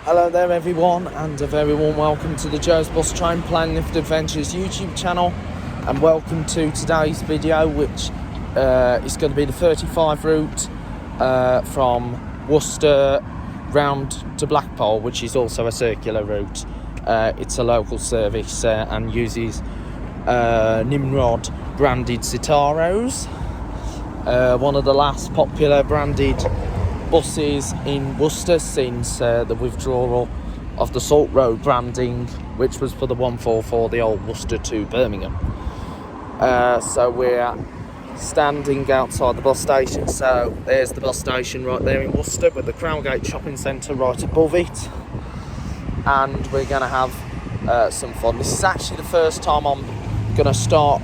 Hello there everyone, and a very warm welcome to the Joe's Bus Train Plan Lift Adventures YouTube channel, and welcome to today's video, which is going to be the 35 route from Worcester round to Blackpool, which is also a circular route. It's a local service and uses Nimrod branded Citaros, one of the last popular branded buses in Worcester since the withdrawal of the Salt Road branding, which was for the 144, the old Worcester to Birmingham. So we're standing outside the bus station. So there's the bus station right there in Worcester with the Crowgate Shopping Centre right above it, and we're going to have some fun. This is actually the first time I'm going to start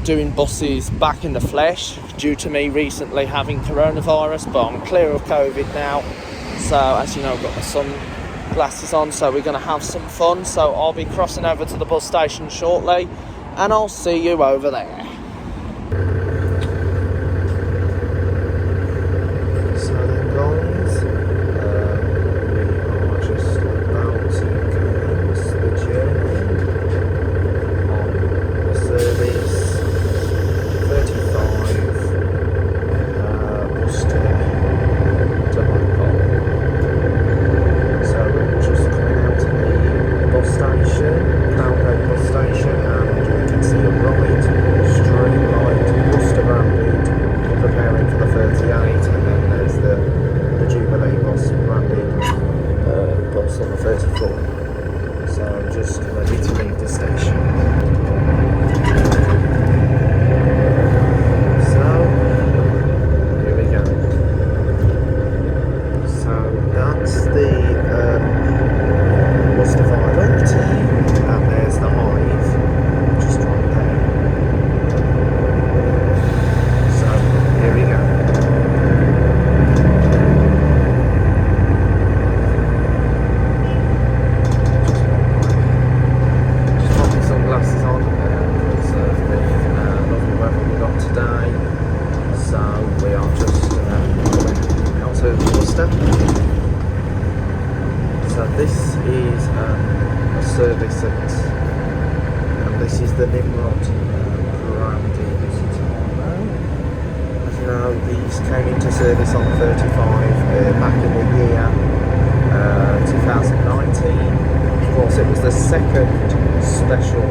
doing buses back in the flesh, due to me recently having coronavirus, but I'm clear of COVID now. So as you know, I've got my sunglasses on, so we're going to have some fun. So I'll be crossing over to the bus station shortly, and I'll see you over there. So then guys, we are just about to commence the journey on the service 35 Worcester to Blackpool. So we're just coming out of the bus station, Crowgate bus station, and we can see a bright streetlight Worcester branded preparing for the 38, and then there's the Jubilee bus branded bus on the 34. So I'm just ready to leave the station. So this is a service and this is the Nimrod branded Citaro. As you know, these came into service on the 35 back in the year 2019. Of course, it was the second special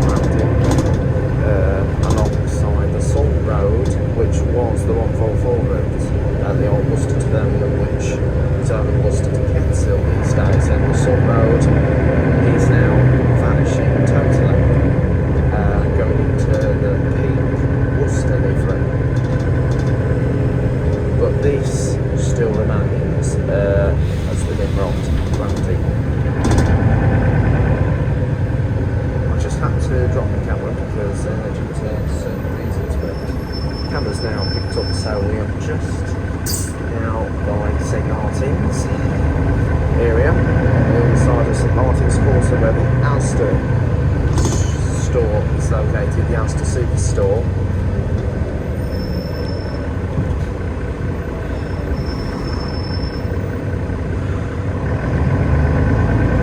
branding alongside the Salt Road, which was the 144 route, the old Worcester to Birmingham, which is only Worcester to Kensal these days, and the Salt Road is now vanishing totally, going into the pink Worcester leaflet. But this still remains as the Nimrod branding. I just had to drop the camera because due to certain reasons, but the camera's now picked up, so we are just now by St Martin's area, on the other side of St Martin's Quarter, where the Asda store is located, the Asda Superstore.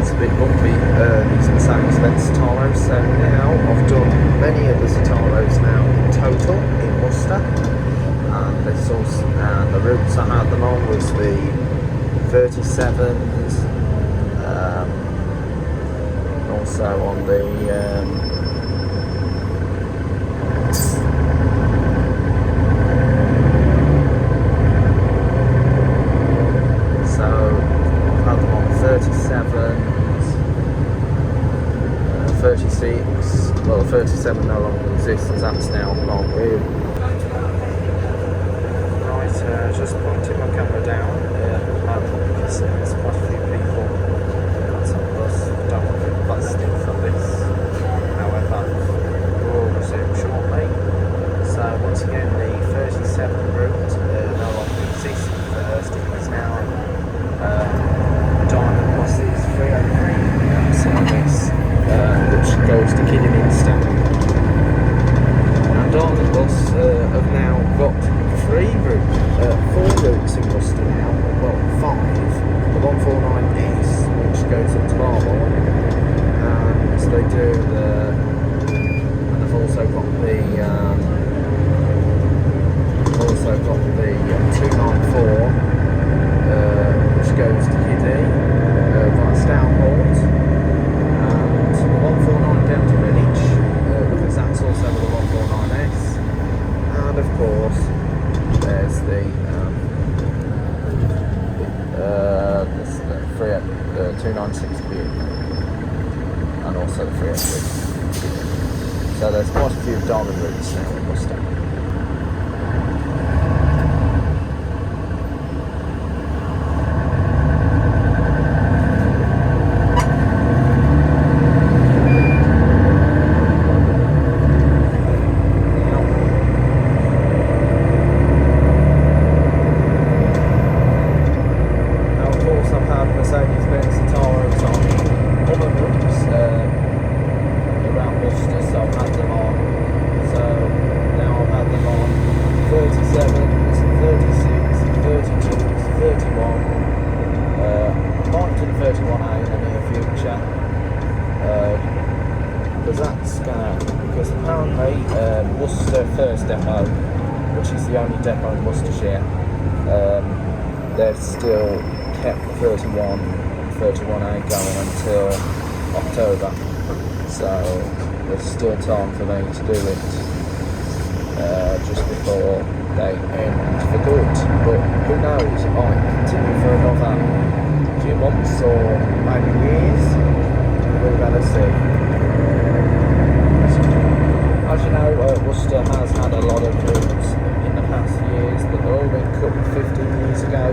It's a bit bumpy, these Mercedes-Benz Citaros, so now I've done many of the Citaros now in total in Worcester. And this also, and the routes I had them on was the 37s, also on the so I've had them on 37s, 36. Well, the 37 no longer exists, as that's now not real. Just pointing my camera down, because there's quite a few people that's on the bus. Don't want to be busted for this. However, we'll resume shortly. So once again, the 37 route no longer exists. First, it is now Diamond Buses 303 service, which goes to Kidderminster. And Diamond Bus have now got 4 routes in Worcester now, well 5, 149S, which goes up to Barbour, and they do and they've also got the 294, which goes to Kiddie via Stourport, and 149 down to Greenwich, because that's also with the 149S, and of course there's the 296B, and also the 303. So there's quite a few diamond routes now in Mustang. Mercedes-Benz Taros on other routes around Worcester, so I've had them on. So now I've had them on 37s, 36s, 32s, 31. Might do the 31A in the near future. Because apparently Worcester First Depot, which is the only depot in Worcestershire, they've still kept the 31A going until October, so there's still time for me to do it just before they end for good. But who knows, I might continue for another few months or maybe years. We're going to see. As you know, Worcester has had a lot of routes in the past years, but they're all been cut 15 years ago.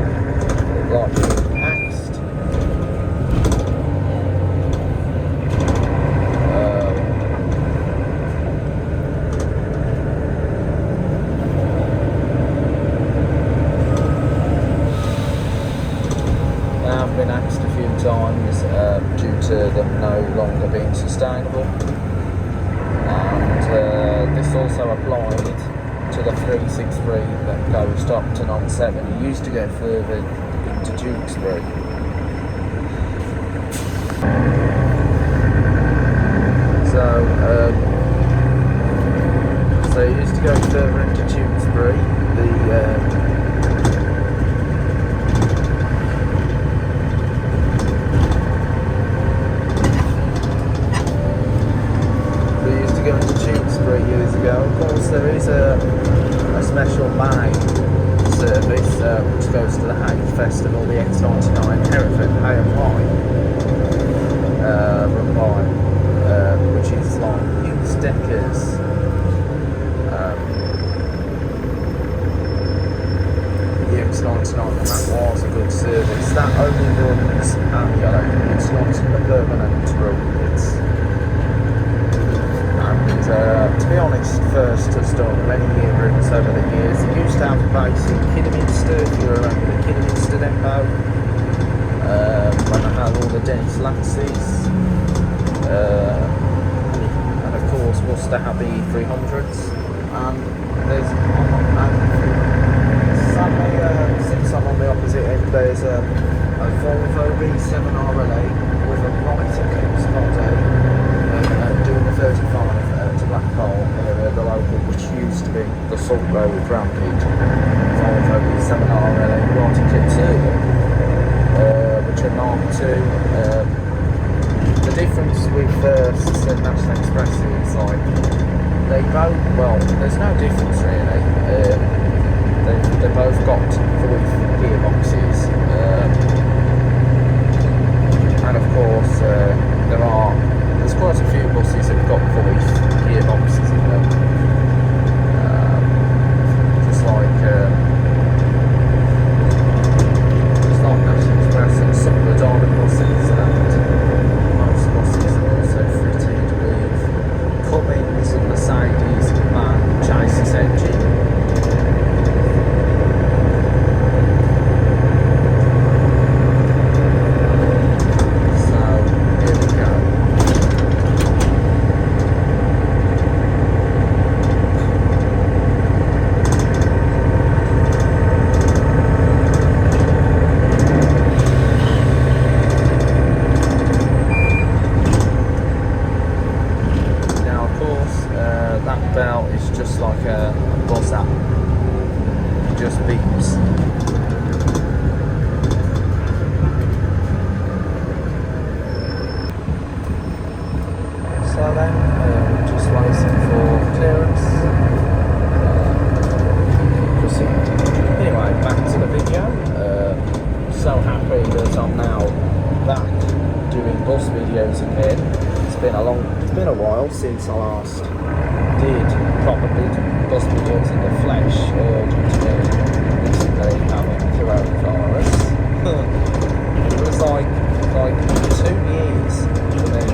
Like axed. Now I've been axed a few times due to them no longer being sustainable, and this also applied to the 363 that goes up to 97. It used to go further to Tewkesbury. So it used to go further into Tewkesbury. They used to go into Tewkesbury years ago. Of course, there is a special May service which goes to the Hayes Festival, the X99 Hereford AMY, run by which is like Hughes Deckers. The X99, and that was a good service. That only runs at Yellow. It's not a permanent route. To be honest, First has done many routes over the years. They used to have a base in Kidderminster, if you remember the Kidderminster depot, when I had all the Dennis Lancys, and of course Worcester had the 300s, and there's sadly, since I'm on the opposite end, there's a Volvo V7 RLA with a right eclipse body doing the 35 to Blackpool area, the local, which used to be the Salt Road Rampage. Volvo V7 RLA right eclipse which are Mark II. The difference with First and National Express is like they both, well, there's no difference really. They both got voice gearboxes, and of course there's quite a few buses that have got voice gearboxes in them. Just like National Express and some of the Diamond buses, and most buses are also fitted with Cummins and Mercedes and chassis engine. that bell is just like a bus app. It just beeps. So then, just waiting for clearance. Proceed. Anyway, back to the video. So happy that I'm now back doing bus videos again. It's been a while since I last did bus videos in the flesh, due to recently having coronavirus. It was like 2 years for me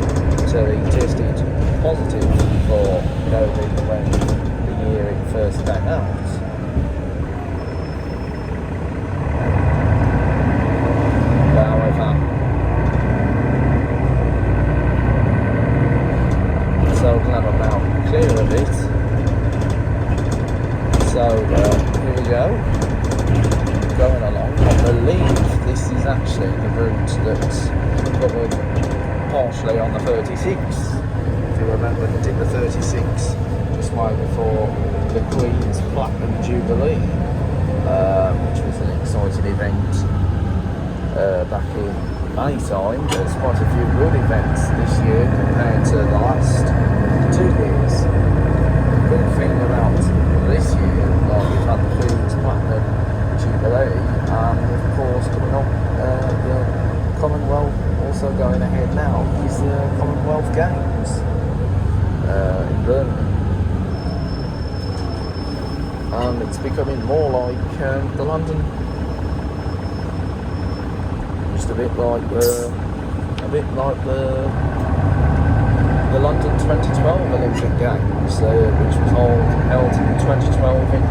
till he tested positive for COVID when the year it first came out. So glad I'm now clear of it. So here we go, going along. I believe this is actually the route that's covered partially on the 36. If you remember, they did the 36 just way before the Queen's Platinum Jubilee, which was an exciting event back in May time. There's quite a few good events this year compared to the last 2 years. The good thing about this year, like we've had the Queen's Platinum Jubilee, and of course coming up the Commonwealth also going ahead now is the Commonwealth Games in Birmingham. And it's becoming more like the London, just a bit like the London 2012 Olympic Games, which was held in 2012 in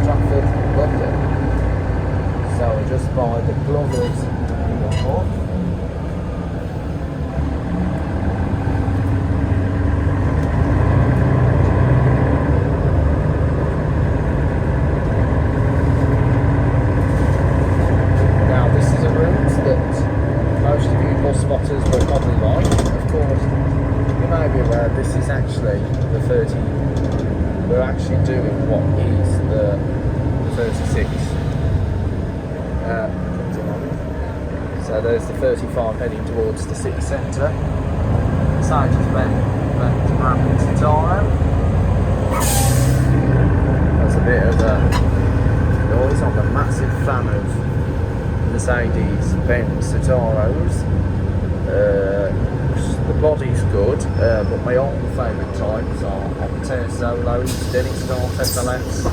Stratford, London. So just by the Glovers in the north. Now this is a route that most of you bus spotters will probably like. Of course, you may be aware this is actually the 30. We're actually doing what is the 36. So there's the 35 heading towards the city centre. So just went to Rapid Sataro. There's a bit of a noise. I'm a massive fan of Mercedes-Benz Sataros. The body's good, but my own favourite types are Optare Solos, Dennis Start SLS.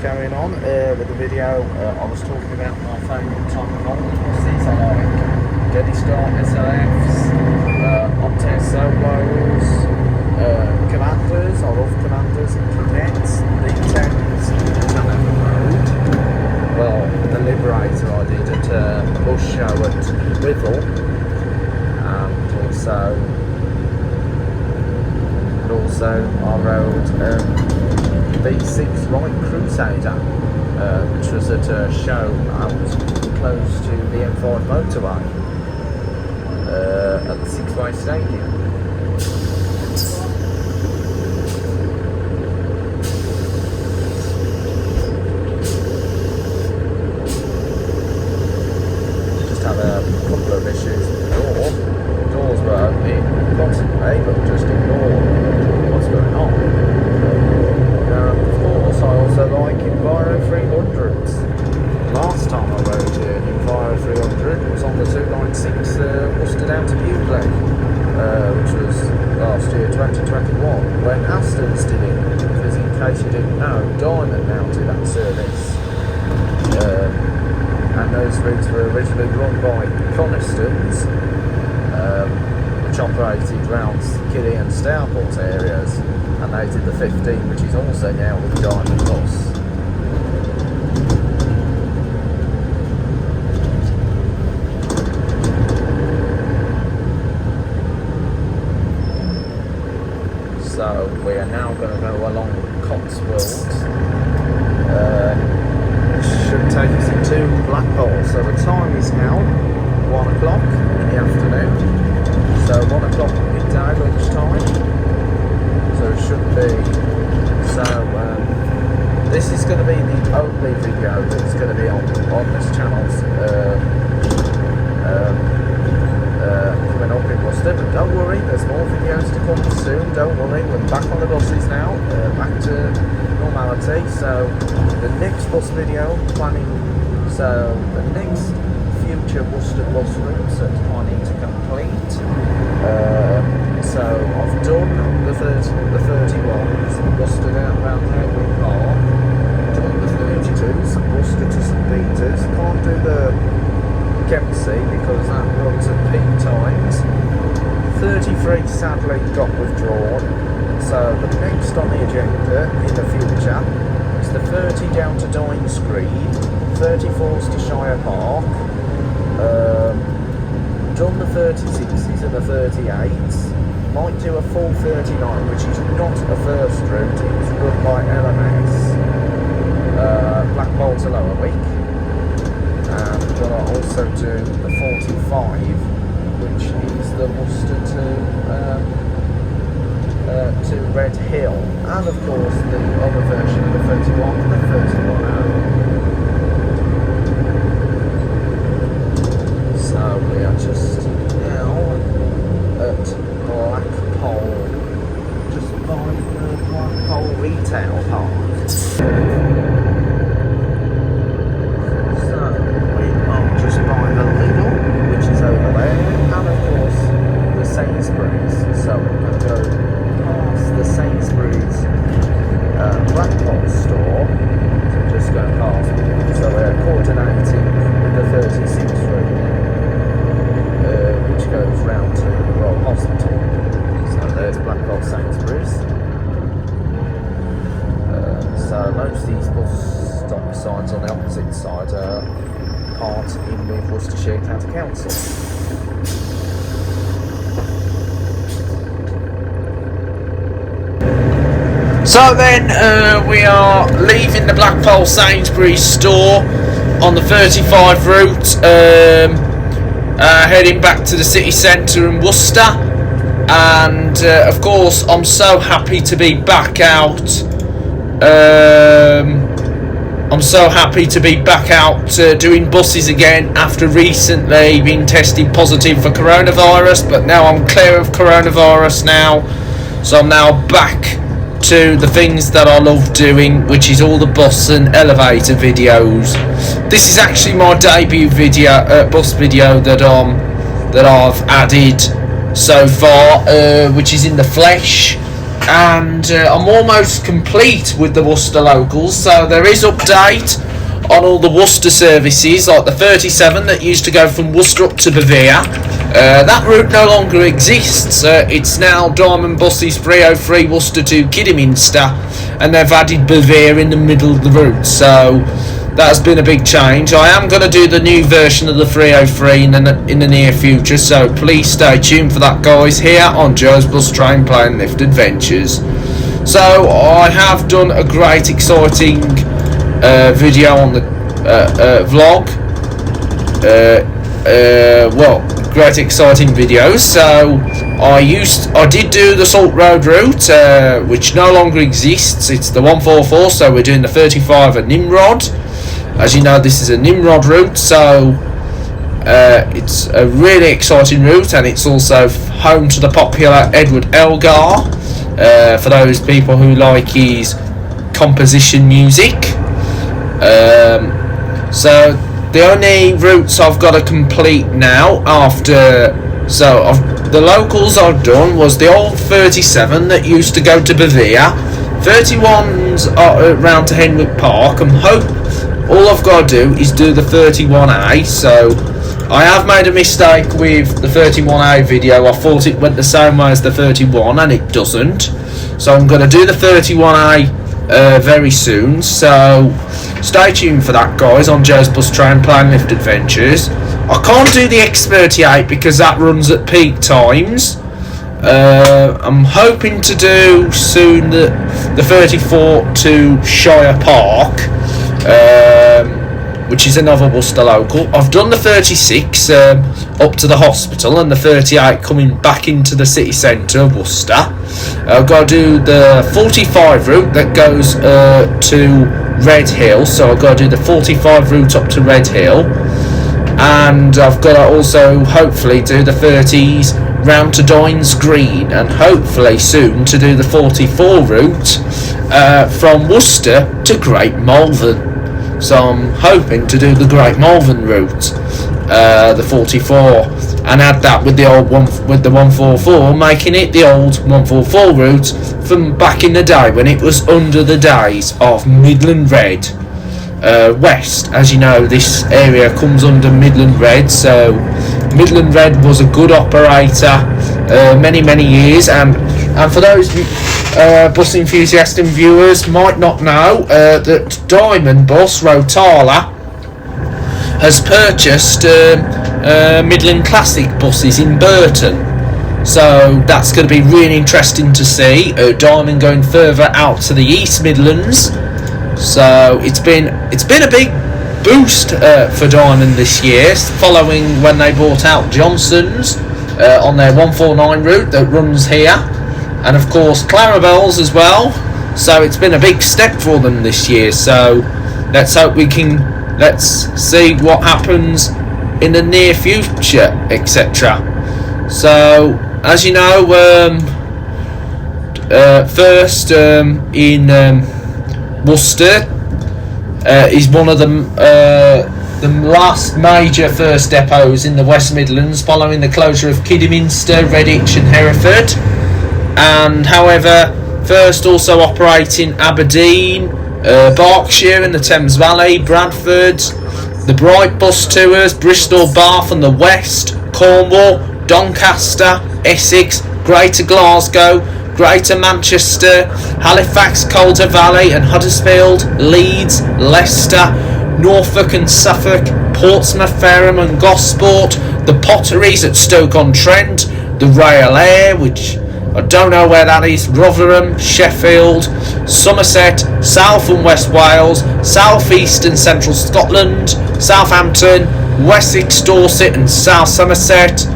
Carrying on with the video, I was talking about my favourite type of old buses. I like Dennis Start SLFs, Optare Solos, Commanders. I love Commanders and Cadets, B10s, Road. Well, the Liberator I did at a bus show at Withall, and also I rode B6 Wright Crusader, which was at a show out close to the M5 motorway at the Sixway Stadium. Just had a couple of issues with the door. The doors were opening constantly, but just ignore what's going on. Of course, I also like Enviro 300s. Last time I rode an Enviro 300 was on the 296 Worcester down to Bugley, which was last year, 2021, when Aston's did it. Because in case you didn't know, Diamond now did that service. And those routes were originally run by Conistons, which operated around Kiddie and Stourport areas, and they did the 15, which is also now with Diamond Bus. So we are now going to go along Cotswolds. It should take us into Blackhall. So the time is now 1 o'clock in the afternoon. So 1 o'clock midday lunchtime. only video that's going to be on this channel's coming up in Worcester, but don't worry, there's more videos to come soon. Don't worry, we're back on the buses now, back to normality. So the next bus video planning, so the next future Worcester bus routes that I need to complete. So I've done the 31s, Worcester down around Henry Park, done the 32s, Worcester to St Peters. Can't do the Kempsey because that runs at peak times. 33 sadly got withdrawn. So the next on the agenda in the future is the 30 down to Dines Green, 34s to Shire Park. Done the 36s and the 38s. Might do a full 39, which is not a first route. It's run by LMS. Blackpool to Lowerwick. And I'll also do the 45, which is the Worcester to Red Hill. And of course the other version of the 31, the 31A. So we are just now at Blackpool, just by the Blackpool Retail Park. So we are just by the Lidl, which is over there, and of course the Sainsbury's. So we're going to go past the Sainsbury's Blackpool store, so just go past. So we're coordinating with the 36th route. Which goes round to the Royal Hospital. So there's Blackpool Sainsbury's. So most of these bus stop signs on the opposite side are part in with Worcestershire County Council. So then we are leaving the Blackpool Sainsbury's store on the 35 route. Heading back to the city centre in Worcester, and of course I'm so happy to be back out. I'm so happy to be back out doing buses again after recently being tested positive for coronavirus, but now I'm clear of coronavirus now, so I'm now back to the things that I love doing, which is all the bus and elevator videos. This is actually my debut video, bus video that I've added so far, which is in the flesh, and I'm almost complete with the Worcester locals. So there is update on all the Worcester services, like the 37 that used to go from Worcester up to Bovere. That route no longer exists. It's now Diamond Buses 303 Worcester to Kidderminster, and they've added Bovere in the middle of the route. So that's been a big change. I am going to do the new version of the 303 in the near future, so please stay tuned for that, guys, here on Joe's Bus Train Plan Lift Adventures. So I have done a great exciting video on the vlog. Great exciting videos. So I did do the Salt Road route, which no longer exists. It's the 144, so we're doing the 35 at Nimrod. As you know, this is a Nimrod route, so it's a really exciting route, and it's also home to the popular Edward Elgar, for those people who like his composition music. So the only routes I've got to complete now the locals I've done was the old 37 that used to go to Bovere. 31s are round to Henwick Park, and all I've got to do is do the 31A. So I have made a mistake with the 31A video. I thought it went the same way as the 31, and it doesn't. So I'm going to do the 31A very soon. So stay tuned for that, guys, on Joe's Bus Train Plan Lift Adventures. I can't do the X38 because that runs at peak times. I'm hoping to do soon the 34 to Shire Park, which is another Worcester local. I've done the 36 up to the hospital, and the 38 coming back into the city centre of Worcester. I've got to do the 45 route that goes to Red Hill, so I've got to do the 45 route up to Red Hill, and I've got to also hopefully do the 30s round to Dines Green, and hopefully soon to do the 44 route from Worcester to Great Malvern. So I'm hoping to do the Great Malvern route, the 44, and add that with the old one, with the 144, making it the old 144 route from back in the day when it was under the days of Midland Red West. As you know, this area comes under Midland Red, so Midland Red was a good operator many years, and for those bus enthusiasts and viewers might not know that Diamond Bus Rotala has purchased Midland Classic buses in Burton, so that's going to be really interesting to see. Diamond going further out to the East Midlands, so it's been a big boost for Diamond this year, following when they bought out Johnson's on their 149 route that runs here, and of course Clarabelle's as well. So it's been a big step for them this year, so let's see what happens in the near future, etc. So as you know, first in Worcester is one of the last major first depots in the West Midlands, following the closure of Kidderminster, Redditch and Hereford. And however, first also operating Aberdeen, Berkshire in the Thames Valley, Bradford, the Bright Bus Tours, Bristol, Bath and the West, Cornwall, Doncaster, Essex, Greater Glasgow, Greater Manchester, Halifax, Calder Valley and Huddersfield, Leeds, Leicester, Norfolk and Suffolk, Portsmouth, Fareham and Gosport, the Potteries at Stoke-on-Trent, the Rail Air, which I don't know where that is, Rotherham, Sheffield, Somerset, South and West Wales, South East and Central Scotland, Southampton, Wessex, Dorset and South Somerset,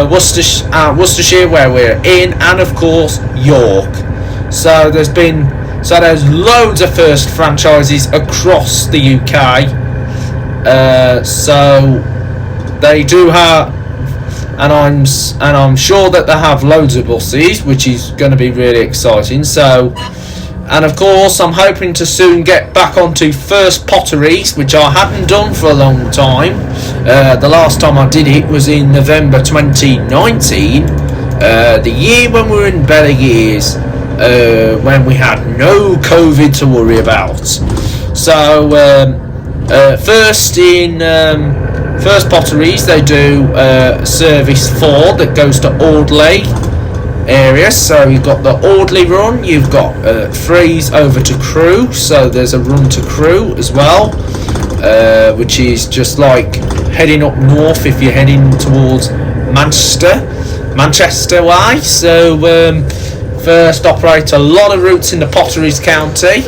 Worcestershire where we're in, and of course York. So there's loads of first franchises across the UK. So they do have, and I'm sure that they have loads of buses, which is going to be really exciting. So, and of course I'm hoping to soon get back onto First Potteries, which I hadn't done for a long time. The last time I did it was in November 2019, the year when we were in better years, when we had no COVID to worry about. So first in First Potteries, they do Service 4 that goes to Audley area. So you've got the Audley run, you've got Freeze over to Crewe, so there's a run to Crewe as well, which is just like heading up north if you're heading towards Manchester way. So First operate a lot of routes in the Potteries County,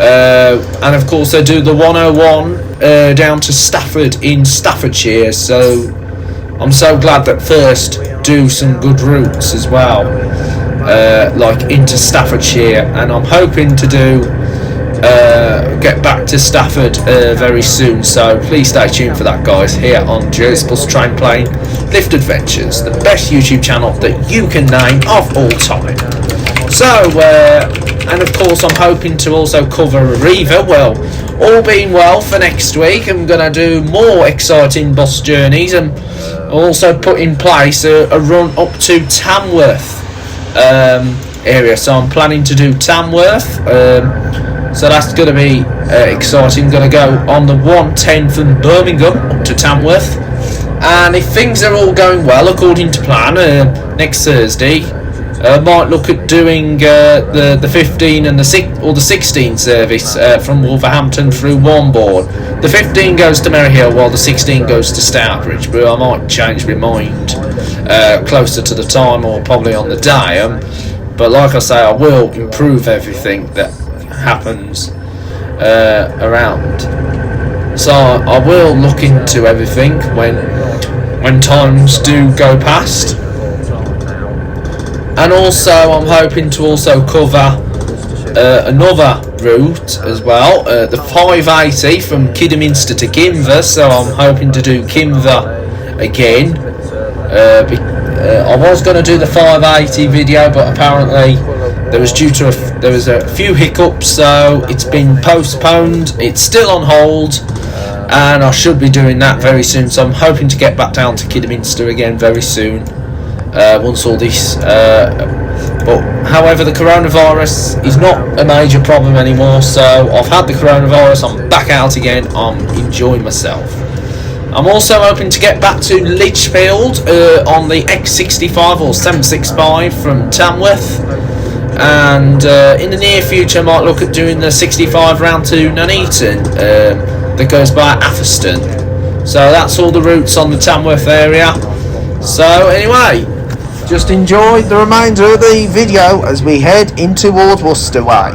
and of course they do the 101 down to Stafford in Staffordshire. So I'm so glad that First do some good routes as well, like into Staffordshire, and I'm hoping to do get back to Stafford very soon. So please stay tuned for that, guys, here on Jersey Bus Train Plane Lift Adventures, the best YouTube channel that you can name of all time. So and of course I'm hoping to also cover Arriva. Well, all being well, for next week I'm going to do more exciting bus journeys, and also put in place a run up to Tamworth area. So I'm planning to do Tamworth, so that's going to be exciting. Going to go on the 110 from Birmingham up to Tamworth, and if things are all going well according to plan, next Thursday might look at doing the 15 and the 16 service from Wolverhampton through Warnborne. The 15 goes to Merry Hill while the 16 goes to Stourbridge, but I might change my mind closer to the time or probably on the day. But like I say, I will improve everything that happens around. So I will look into everything when times do go past. And also I'm hoping to also cover another route as well, the 580 from Kidderminster to Kinver, so I'm hoping to do Kinver again. I was going to do the 580 video, but apparently there was a few hiccups, so it's been postponed. It's still on hold, and I should be doing that very soon, so I'm hoping to get back down to Kidderminster again very soon, once all this but however, the coronavirus is not a major problem anymore, so I've had the coronavirus, I'm back out again, I'm enjoying myself. I'm also hoping to get back to Lichfield on the X65 or 765 from Tamworth, and in the near future I might look at doing the 65 round to Nuneaton that goes by Atherstone. So that's all the routes on the Tamworth area. So anyway, just enjoy the remainder of the video as we head in towards Worcester way.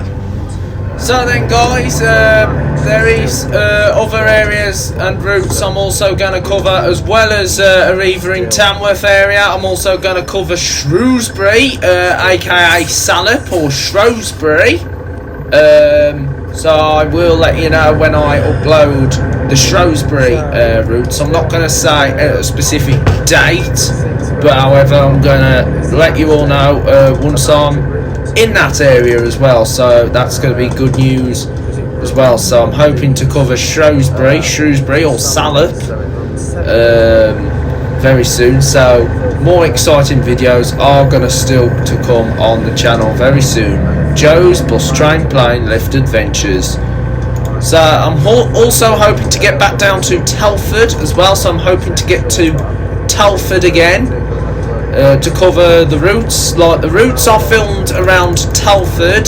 So then guys, there is other areas and routes I'm also going to cover, as well as Arriva in Tamworth area. I'm also going to cover Shrewsbury, aka Salop or Shrewsbury. So I will let you know when I upload the Shrewsbury routes. I'm not going to say a specific date, but however I'm going to let you all know once I'm in that area as well, so that's going to be good news as well. So I'm hoping to cover Shrewsbury or Salop very soon, so more exciting videos are going to still to come on the channel very soon. Joe's Bus Train Plane Lift Adventures. So I'm also hoping to get back down to Telford as well, so I'm hoping to get to Telford again to cover the routes. Like the routes I filmed around Telford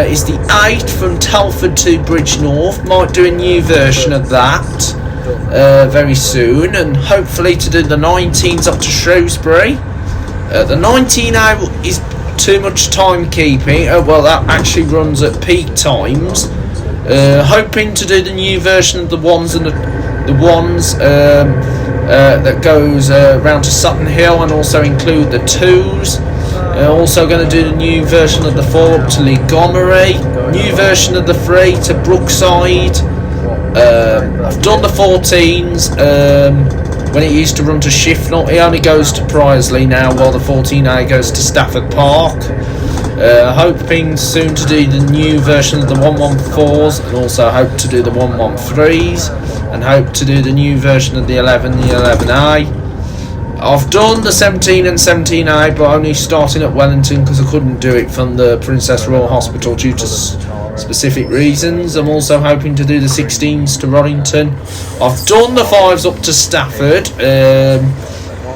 is the 8 from Telford to Bridgnorth. Might do a new version of that very soon, and hopefully to do the 19s up to Shrewsbury. The 19A is too much timekeeping. Well, that actually runs at peak times. Hoping to do the new version of the ones and the ones that goes round to Sutton Hill, and also include the 2s. Also going to do the new version of the 4 up to Montgomery, new version of the 3 to Brookside. I've done the 14s when it used to run to Shifnal. It only goes to Priorsley now, while the 14A goes to Stafford Park. Hoping soon to do the new version of the 114s, and also hope to do the 113s, and hope to do the new version of the 11A. I've done the 17 and 17A, but only starting at Wellington because I couldn't do it from the Princess Royal Hospital due to specific reasons. I'm also hoping to do the 16s to Rodington. I've done the 5s up to Stafford,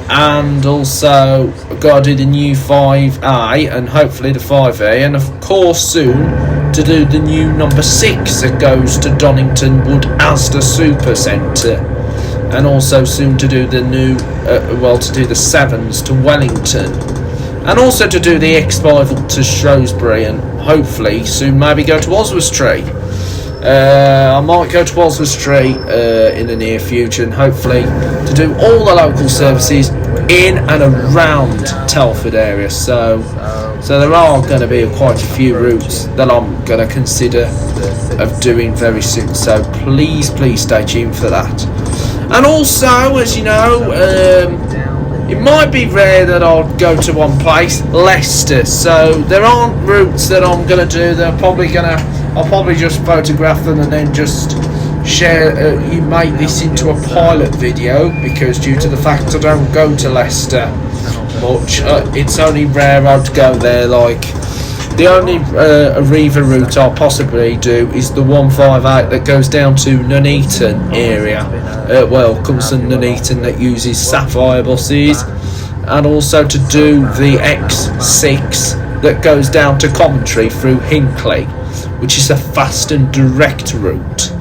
and also got to do the new 5A and hopefully the 5A, and of course soon to do the new number 6 that goes to Donington Wood Asda Super Centre, and also soon to do the new to do the 7s to Wellington, and also to do the X5 up to Shrewsbury, and hopefully soon maybe go to Oswestry. I might go to Oswestry in the near future, and hopefully to do all the local services in and around Telford area. So there are going to be quite a few routes that I'm going to consider of doing very soon. So please stay tuned for that. And also, as you know, it might be rare that I'll go to one place, Leicester. So there aren't routes that I'm going to do. I'll probably just photograph them and then just share. You make this into a pilot video, because due to the fact I don't go to Leicester much, it's only rare I'd go there. Like the only Arriva route I'll possibly do is the 158 that goes down to Nuneaton area. Comes to Nuneaton, that uses Sapphire buses, and also to do the X6 that goes down to Coventry through Hinckley, which is a fast and direct route.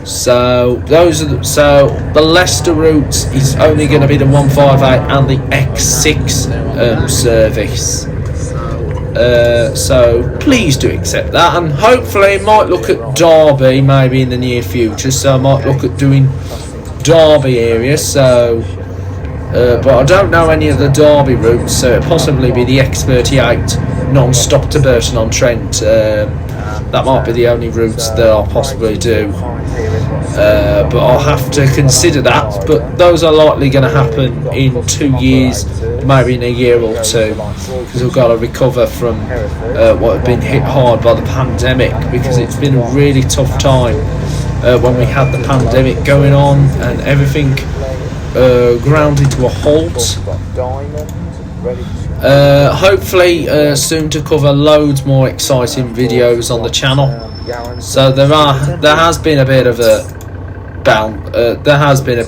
So the Leicester route is only going to be the 158 and the X6 service. So please do accept that, and hopefully might look at Derby maybe in the near future. So I might look at doing Derby area. So but I don't know any of the Derby routes, so it'll possibly be the X38 non-stop to Burton-on-Trent. That might be the only route that I'll possibly do, but I'll have to consider that. But those are likely going to happen in 2 years, maybe in a year or two, because we've got to recover from what had been hit hard by the pandemic, because it's been a really tough time when we had the pandemic going on and everything grounded to a halt. Hopefully soon to cover loads more exciting videos on the channel. So there has been a bit of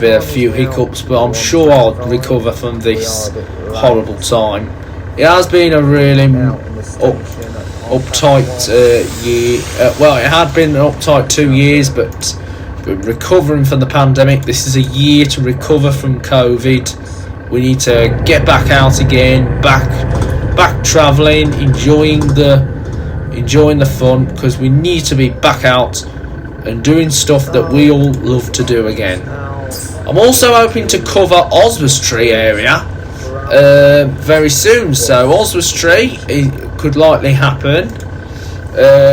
a few hiccups, but I'm sure I'll recover from this horrible time. It has been a really uptight year. Well, it had been an uptight 2 years, but we're recovering from the pandemic. This is a year to recover from COVID. We need to get back out again, back travelling, enjoying the fun, because we need to be back out and doing stuff that we all love to do again. I'm also hoping to cover Oswestry area very soon, so Oswestry, it could likely happen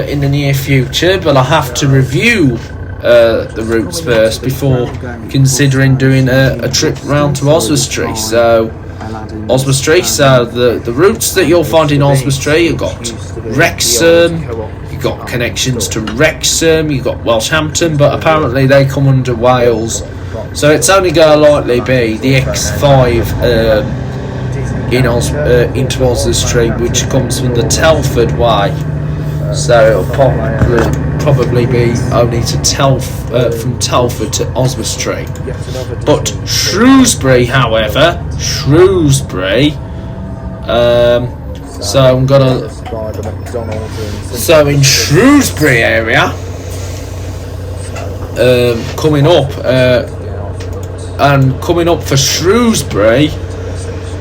in the near future, but I have to review the routes first before considering doing a trip round to Oswestry. So the routes that you'll find in Oswestry, you've got Wrexham, you've got connections to Wrexham, you've got Welshampton, but apparently they come under Wales, so it's only going to likely be the X5 into Oswestry, which comes from the Telford way. So it'll probably be only to from Telford to Oswestry. But Shrewsbury, however, so in Shrewsbury area, coming up for Shrewsbury,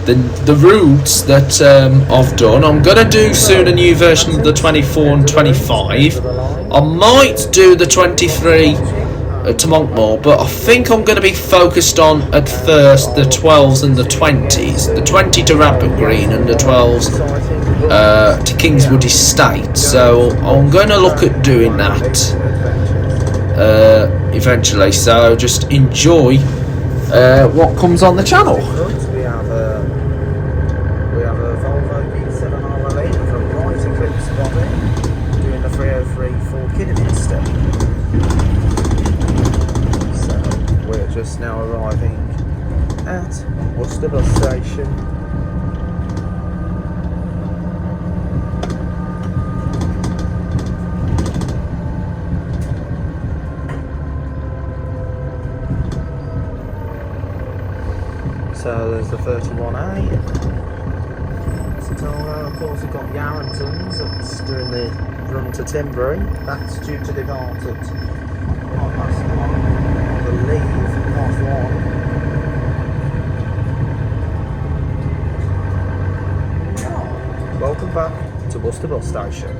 the routes that I've done, I'm going to do soon a new version of the 24 and 25. I might do the 23 to Monkmoor, but I think I'm going to be focused on at first the 12s and the 20s. The 20 to Rampant Green and the 12s to Kingswood Estate. So I'm going to look at doing that eventually. So just enjoy what comes on the channel. Just now arriving at Worcester bus station. So there's the 31A. So of course we've got Yarrington's that's doing the run to Timbury. That's due to depart at 1:30. I believe 1:30. Welcome back to Worcester bus station.